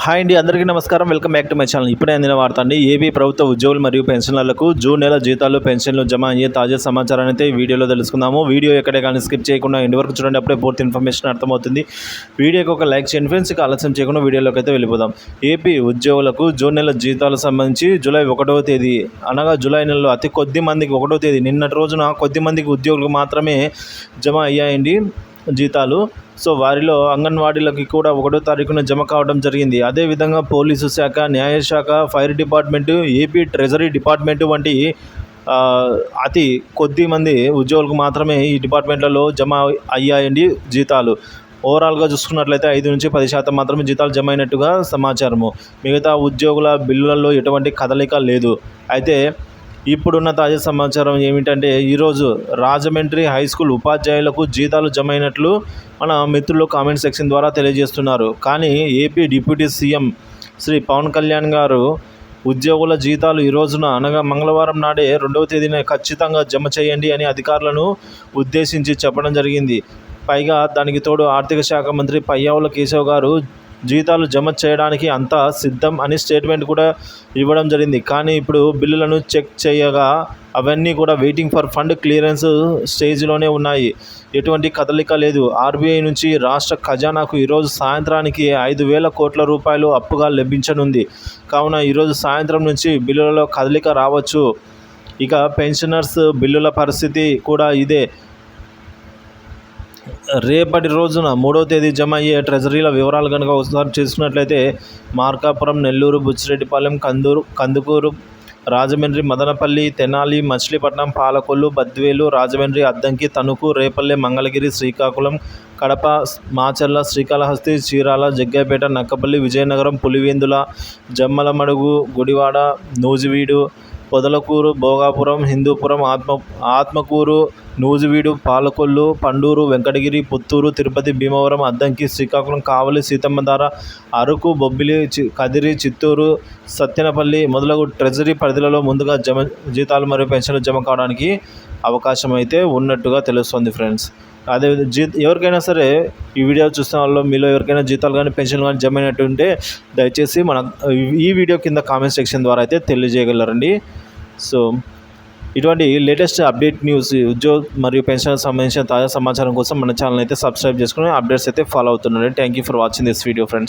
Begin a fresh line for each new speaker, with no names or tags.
Hi అండి, అందరికీ నమస్కారం. Welcome back to my channel. ఇప్పుడే అందిన వార్త అండి. ఏపీ ప్రభుత్వ ఉద్యోగులు మరియు పెన్షనర్లకు జూన్ నెల జీతాలు పెన్షన్లు జమ అయ్యే తాజా సమాచారాన్ని అయితే వీడియోలో తెలుసుకుందాము. వీడియో ఎక్కడే కానీ స్కిప్ చేయకుండా ఎండ్ వరకు చూడండి, అప్పుడే పూర్తి ఇన్ఫర్మేషన్ అర్థమవుతుంది. వీడియోకి ఒక లైక్ చేయండి ఫ్రెండ్స్. ఇక ఆలస్యం చేయకుండా వీడియోలోకి అయితే వెళ్ళిపోదాం. ఏపీ ఉద్యోగులకు జూన్ నెల జీతాలకు సంబంధించి జూలై 1వ తేదీ అనగా జూలై నెలలో అతి కొద్ది మందికి 1వ తేదీ నిన్నటి రోజున కొద్ది మందికి ఉద్యోగులకు మాత్రమే జమ అయ్యాయండి జీతాలు. సో వారిలో అంగన్వాడీలకి కూడా 1వ తారీఖున జమ కావడం జరిగింది. అదేవిధంగా పోలీసు శాఖ, న్యాయశాఖ, fire department, AP treasury department వంటి అతి కొద్ది మంది ఉద్యోగులకు మాత్రమే ఈ డిపార్ట్మెంట్లలో జమ అయ్యాయండి జీతాలు. ఓవరాల్గా చూసుకున్నట్లయితే 5-10% మాత్రమే జీతాలు జమ అయినట్టుగా సమాచారము. మిగతా ఉద్యోగుల బిల్లులలో ఎటువంటి కదలిక లేదు. అయితే ఇప్పుడున్న తాజా సమాచారం ఏమిటంటే, ఈరోజు రాజమండ్రి హై స్కూల్ ఉపాధ్యాయులకు జీతాలు జమ అయినట్లు మన మిత్రులు కామెంట్ సెక్షన్ ద్వారా తెలియజేస్తున్నారు. కానీ AP deputy CM Shri Pawan Kalyan గారు ఉద్యోగుల జీతాలు ఈ రోజున అనగా మంగళవారం నాడే 2వ తేదీన ఖచ్చితంగా జమ చేయండి అని అధికారులను ఉద్దేశించి చెప్పడం జరిగింది. పైగా దానికి తోడు ఆర్థిక శాఖ మంత్రి పయ్యావుల కేశవ్ గారు జీతాలు జమ చేయడానికి అంతా సిద్ధం అని స్టేట్మెంట్ కూడా ఇవ్వడం జరిగింది. కానీ ఇప్పుడు బిల్లులను చెక్ చేయగా అవన్నీ కూడా వెయిటింగ్ ఫర్ ఫండ్ క్లియరెన్స్ స్టేజ్లోనే ఉన్నాయి. ఎటువంటి కదలిక లేదు. ఆర్బీఐ నుంచి రాష్ట్ర ఖజానాకు ఈరోజు సాయంత్రానికి 5,000 కోట్ల రూపాయలు అప్పుగా లభించనుంది. కావున ఈరోజు సాయంత్రం నుంచి బిల్లులలో కదలిక రావచ్చు. ఇక పెన్షనర్స్ బిల్లుల పరిస్థితి కూడా ఇదే. రేపటి రోజున 3వ తేదీ జమ అయ్యే ట్రెజరీల వివరాలు కనుక ఒకసారి చూసుకున్నట్లయితే, మార్కాపురం, నెల్లూరు, బుచ్చిరెడ్డిపాలెం, కందుకూరు, రాజమండ్రి, మదనపల్లి, తెనాలి, మచిలీపట్నం, పాలకొల్లు, బద్వేలు, రాజమండ్రి, అద్దంకి, తణుకు, రేపల్లె, మంగళగిరి, శ్రీకాకుళం, కడప, మాచర్ల, శ్రీకాళహస్తి, చీరాల, జగ్గైపేట, నక్కపల్లి, విజయనగరం, పులివెందుల, జమ్మలమడుగు, గుడివాడ, నూజివీడు, పొదలకూరు, భోగాపురం, హిందూపురం, ఆత్మకూరు, నూజివీడు, పాలకొల్లు, పండూరు, వెంకటగిరి, పుత్తూరు, తిరుపతి, భీమవరం, అద్దంకి, శ్రీకాకుళం, కావలి, సీతమ్మధార, అరకు, బొబ్బిలి, కదిరి, చిత్తూరు, సత్తెనపల్లి మొదలగు ట్రెజరీ పరిధిలలో ముందుగా జీతాలు మరియు పెన్షన్లు జమ కావడానికి అవకాశం అయితే ఉన్నట్టుగా తెలుస్తుంది ఫ్రెండ్స్. అదే ఎవరికైనా సరే ఈ వీడియో చూస్తున్న వాళ్ళు మీలో ఎవరికైనా జీతాలు కానీ పెన్షన్లు కానీ జమ అయినట్టుంటే దయచేసి ఈ వీడియో కింద కామెంట్ సెక్షన్ ద్వారా అయితే తెలియజేయగలరండి. సో ఇటువంటి లేటెస్ట్ అప్డేట్ న్యూస్, ఉద్యోగ మరియు పెన్షన్ సంబంధించిన తాజా సమాచారం కోసం మన ఛానల్ అయితే సబ్స్క్రైబ్ చేసుకుని అప్డేట్స్ అయితే ఫాలో అవుతున్నారండి. Thank you for watching this video friends.